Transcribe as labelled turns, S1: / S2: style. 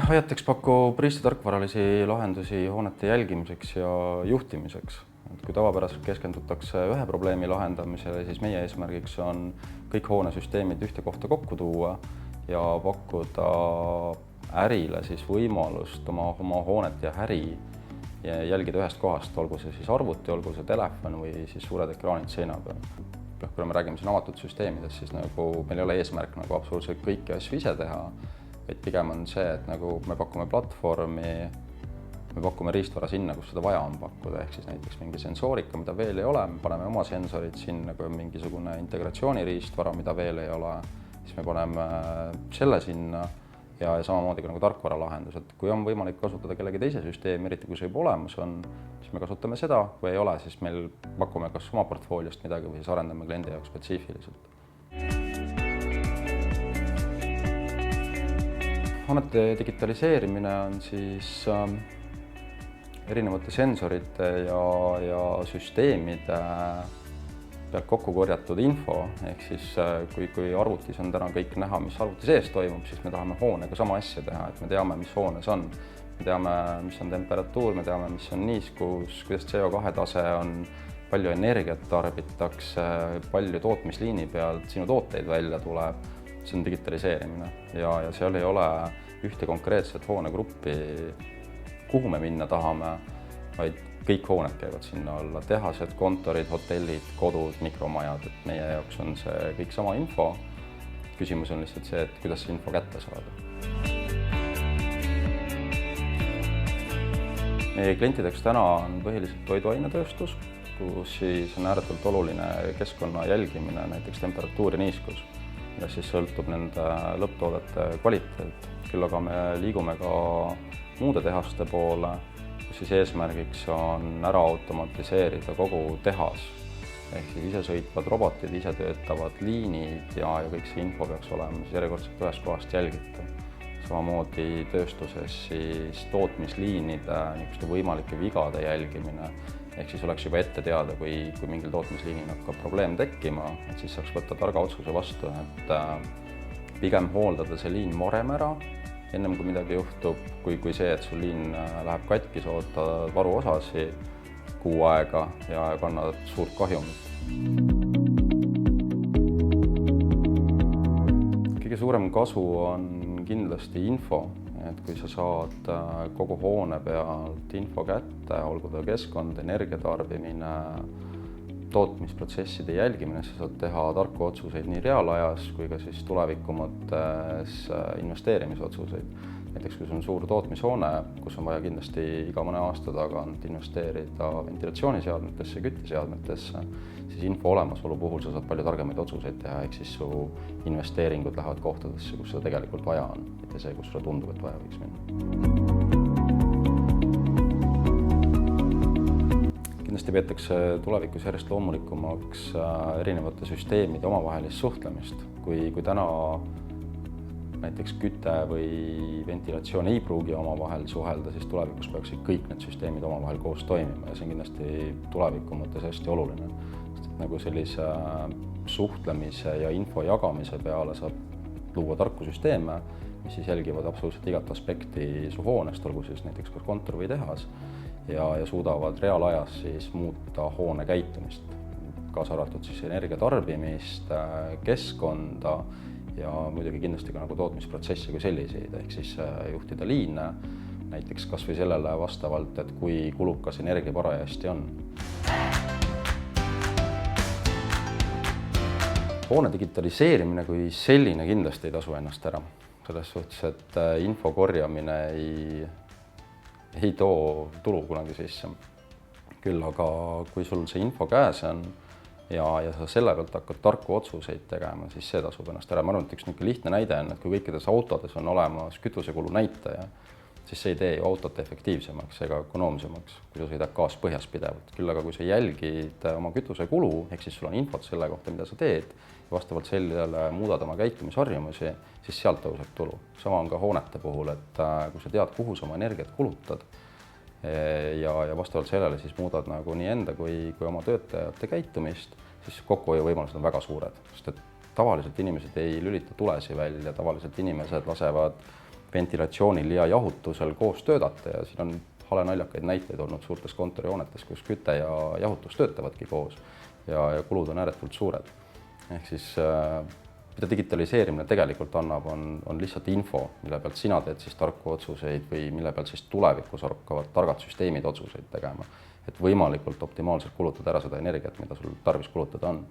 S1: Hiatex pakub riistatarkvaralisi lahendusi hoonete jälgimiseks ja juhtimiseks. Kui tavapäraselt keskendutakse ühe probleemi lahendamisele, siis meie eesmärgiks on kõik hoonesüsteemid ühte kohta kokku tuua ja pakkuda ärile siis võimalust oma hoonet ja äri jälgida ühest kohast, olgu see siis arvuti, olgu see telefon või siis suured ekraanid seina peal. Kui me räägime siin avatud süsteemidest, siis meil ei ole eesmärk absoluutselt kõiki asju ise teha, vaid pigem on see, et me pakume platvormi, me pakume riistvara sinna, kus seda vaja on pakkuda, ehk siis näiteks mingi sensoorika, mida veel ei ole, me paneme oma sensorid sinna, kui on mingisugune integratsiooniriistvara, mida veel ei ole, siis me paneme selle sinna ja samamoodi ka tarkvaralahendus, et kui on võimalik kasutada kellegi teise süsteemi, eriti kui see juba olemas on, siis me kasutame seda, kui ei ole, siis meil pakume kas oma portfooliost midagi või siis arendame kliendi jaoks spetsiifiliselt. Hoonete digitaliseerimine on siis erinevate sensorite ja süsteemide pealt kokku korjatud info, ehk siis kui arvutis on täna kõik näha, mis arvuti sees toimub, siis me tahame hoonega sama asja teha, et me teame, mis hoones on. Me teame, mis on temperatuur, me teame, mis on niiskus, kuidas CO2 tase on, palju energiat tarbitakse, palju tootmisliini pealt sinu tooteid välja tuleb. See on digitaliseerimine ja seal ei ole ühte konkreetset hoonegruppi, kuhu me minna tahame, vaid kõik hooned käivad sinna alla, tehased, kontorid, hotellid, kodud, mikromajad, et meie jaoks on see kõik sama info. Küsimus on lihtsalt see, et kuidas see info kätte saada. Meie klientideks täna on põhiliselt toiduainetööstus, kus siis on ääretult oluline keskkonna jälgimine, näiteks temperatuur ja niiskus, ja siis sõltub nende lõpptoodete kvaliteet. Küll aga me liigume ka muude tehaste poole, kus siis eesmärgiks on ära automatiseerida kogu tehas. Ehk siis isesõitvad robotid, ise töötavad liinid ja kõik see info peaks olema järjekordselt ühest kohast jälgitav. Samamoodi tööstuses siis tootmisliinide võimalike vigade jälgimine. Ehk siis oleks juba ette teada, kui mingil tootmisliinil hakkab probleem tekkima, et siis saaks võtta targa otsuse vastu, et pigem hooldada see liin varem ära, ennem kui midagi juhtub, kui see, et sul liin läheb katki, sa ootad varuosasi kuu aega ja kannad suurt kahjumit. Kõige suurem kasu on kindlasti info. Et kui sa saad kogu hoone pealt info kätte, olgu ta keskkond, energiatarbimine, tootmisprotsesside jälgimine, sa saad teha tarku otsuseid nii reaalajas kui ka siis tuleviku mõttes investeerimisotsuseid. Näiteks kui sul on suur tootmishoone, kus on vaja kindlasti iga mõne aasta tagant investeerida ventilatsiooniseadmetesse, kütteseadmetesse, siis info olemasolu puhul sa saad palju targemaid otsuseid teha, ehk siis su investeeringud lähevad kohtadesse, kus seda tegelikult vaja on, mitte see, kus sulle tundub, et vaja võiks minna. Kindlasti peetakse tulevikus järjest loomulikumaks erinevate süsteemide omavahelist suhtlemist. Kui täna näiteks küte või ventilatsioon ei pruugi omavahel suhelda, siis tulevikus peaksid kõik need süsteemid omavahel koos toimima ja see on kindlasti tuleviku mõttes hästi oluline. Sest sellise suhtlemise ja info jagamise peale saab luua tarku süsteeme, mis siis jälgivad absoluutselt igat aspekti su hoonest, olgu siis näiteks kontor või tehas ja suudavad reaalajas siis muuta hoone käitumist, kaasa arvatud siis energiatarbimist, keskkonda ja muidugi kindlasti ka tootmisprotsessi kui selliseid, ehk siis juhtida liine, näiteks kas või sellele vastavalt, et kui kulukas energia parajasti on. Hoone digitaliseerimine kui selline kindlasti ei tasu ennast ära. Selles suhtes, et info korjamine ei too tulu kunagi sisse. Küll aga kui sul see info käes on, ja sa selle pealt hakkad tarku otsuseid tegema, siis see tasub ennast ära. Ma arvan, et üks lihtne näide on, et kui kõikides autodes on olemas kütusekulu näitaja, siis see ei tee ju autot efektiivsemaks ega ökonoomsemaks, kui sa sõidad gaaspõhjas pidevalt. Küll aga kui sa jälgid oma kütusekulu, ehk siis sul on infot selle kohta, mida sa teed, ja vastavalt sellele muudad oma käitumisharjumusi, siis sealt tõuseb tulu. Sama on ka hoonete puhul, et kui sa tead, kuhu sa oma energiat kulutad, ja vastavalt sellele siis muudad nii enda kui oma töötajate käitumist, siis kokkuhoiu võimalused on väga suured, sest et tavaliselt inimesed ei lülita tulesi välja, tavaliselt inimesed lasevad ventilatsioonil ja jahutusel koos töötada ja siin on halenaljakaid näiteid olnud suurtes kontorihoonetes, kus küte ja jahutus töötavadki koos ja kulud on ääretult suured. Ehk siis mida digitaliseerimine tegelikult annab, on lihtsalt info, mille pealt sina teed siis tarku otsuseid või mille pealt siis tulevikus hakkavad targad süsteemid otsuseid tegema, et võimalikult optimaalselt kulutada ära seda energiat, mida sul tarvis kulutada on.